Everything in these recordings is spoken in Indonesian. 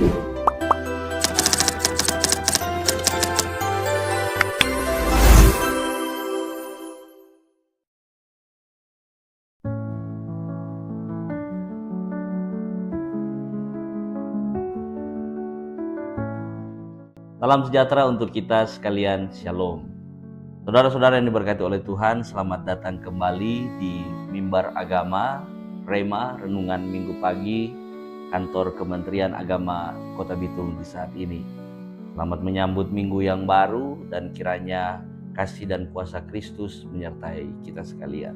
Salam sejahtera untuk kita sekalian, Shalom. Saudara-saudara yang diberkati oleh Tuhan, selamat datang kembali di Mimbar Agama, Rema, Renungan Minggu Pagi, Kantor Kementerian Agama Kota Bitung di saat ini. Selamat menyambut minggu yang baru dan kiranya kasih dan kuasa Kristus menyertai kita sekalian.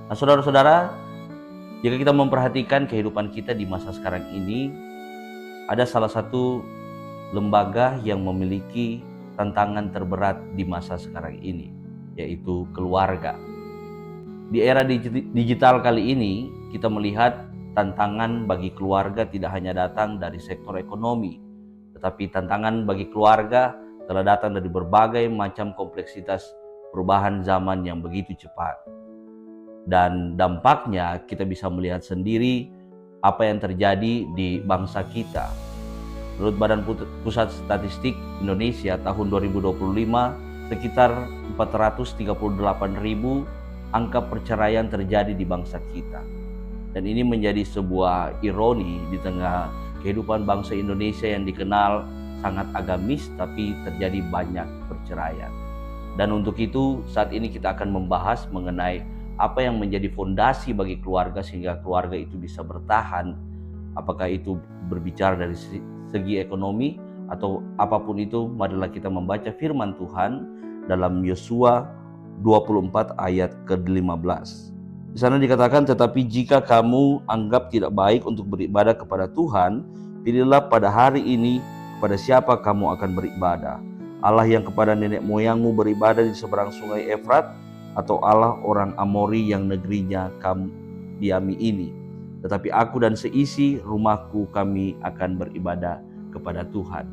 Nah, saudara-saudara, jika kita memperhatikan kehidupan kita di masa sekarang ini, ada salah satu lembaga yang memiliki tantangan terberat di masa sekarang ini, yaitu keluarga. Di era digital kali ini, kita melihat tantangan bagi keluarga tidak hanya datang dari sektor ekonomi, tetapi tantangan bagi keluarga telah datang dari berbagai macam kompleksitas perubahan zaman yang begitu cepat. Dan dampaknya kita bisa melihat sendiri apa yang terjadi di bangsa kita. Menurut Badan Pusat Statistik Indonesia tahun 2025, sekitar 438.000 angka perceraian terjadi di bangsa kita. Dan ini menjadi sebuah ironi di tengah kehidupan bangsa Indonesia yang dikenal sangat agamis, tapi terjadi banyak perceraian. Dan untuk itu saat ini kita akan membahas mengenai apa yang menjadi fondasi bagi keluarga sehingga keluarga itu bisa bertahan. Apakah itu berbicara dari segi ekonomi atau apapun itu, marilah kita membaca firman Tuhan dalam Yosua 24 ayat ke-15. Di sana dikatakan, tetapi jika kamu anggap tidak baik untuk beribadah kepada Tuhan, pilihlah pada hari ini kepada siapa kamu akan beribadah. Allah yang kepada nenek moyangmu beribadah di seberang sungai Efrat, atau Allah orang Amori yang negerinya kamu diami ini. Tetapi aku dan seisi rumahku kami akan beribadah kepada Tuhan.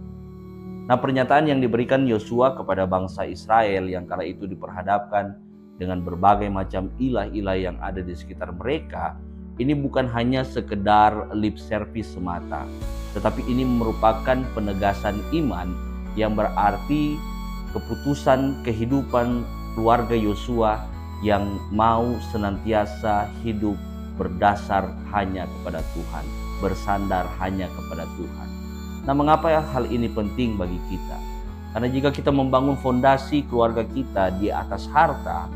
Nah, pernyataan yang diberikan Yosua kepada bangsa Israel yang kala itu diperhadapkan dengan berbagai macam ilah-ilah yang ada di sekitar mereka, ini bukan hanya sekedar lip service semata, tetapi ini merupakan penegasan iman yang berarti keputusan kehidupan keluarga Yosua yang mau senantiasa hidup berdasar hanya kepada Tuhan, bersandar hanya kepada Tuhan. Nah, mengapa hal ini penting bagi kita? Karena jika kita membangun fondasi keluarga kita di atas harta,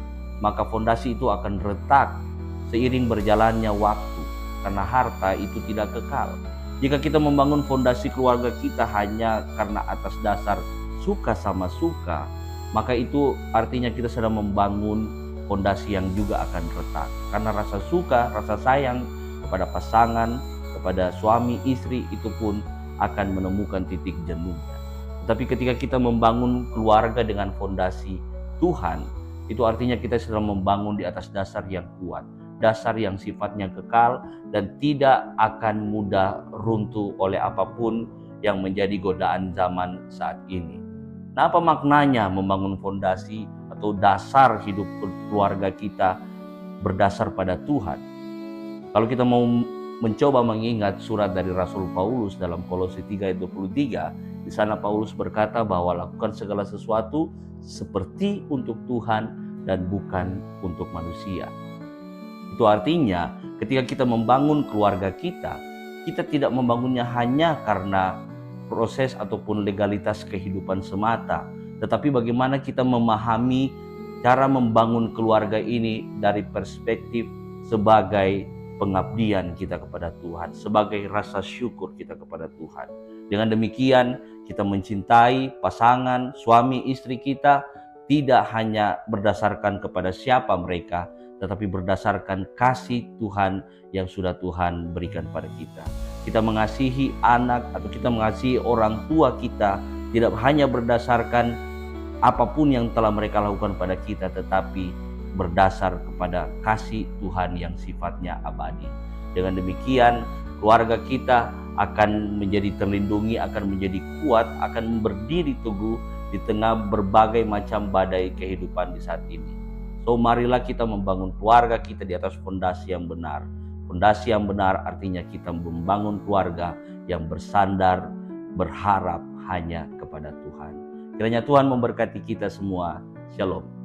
maka fondasi itu akan retak seiring berjalannya waktu, karena harta itu tidak kekal. Jika kita membangun fondasi keluarga kita hanya karena atas dasar suka sama suka, maka itu artinya kita sedang membangun fondasi yang juga akan retak. Karena rasa suka, rasa sayang kepada pasangan, kepada suami, istri, itu pun akan menemukan titik jenuhnya. Tetapi ketika kita membangun keluarga dengan fondasi Tuhan, itu artinya kita sedang membangun di atas dasar yang kuat, dasar yang sifatnya kekal dan tidak akan mudah runtuh oleh apapun yang menjadi godaan zaman saat ini. Nah, apa maknanya membangun fondasi atau dasar hidup keluarga kita berdasar pada Tuhan? Kalau kita mau mencoba mengingat surat dari Rasul Paulus dalam Kolose 3 ayat 23, di sana Paulus berkata bahwa lakukan segala sesuatu seperti untuk Tuhan dan bukan untuk manusia. Itu artinya ketika kita membangun keluarga kita tidak membangunnya hanya karena proses ataupun legalitas kehidupan semata, tetapi bagaimana kita memahami cara membangun keluarga ini dari perspektif sebagai pengabdian kita kepada Tuhan, sebagai rasa syukur kita kepada Tuhan. Dengan demikian kita mencintai pasangan, suami, istri kita tidak hanya berdasarkan kepada siapa mereka, tetapi berdasarkan kasih Tuhan yang sudah Tuhan berikan pada kita. Kita mengasihi anak atau kita mengasihi orang tua kita tidak hanya berdasarkan apapun yang telah mereka lakukan pada kita, tetapi berdasar kepada kasih Tuhan yang sifatnya abadi. Dengan demikian, keluarga kita akan menjadi terlindungi, akan menjadi kuat, akan berdiri teguh di tengah berbagai macam badai kehidupan di saat ini. So, marilah kita membangun keluarga kita di atas fondasi yang benar, Pondasi yang benar artinya kita membangun keluarga yang bersandar, berharap hanya kepada Tuhan. Kiranya Tuhan memberkati kita semua. Shalom.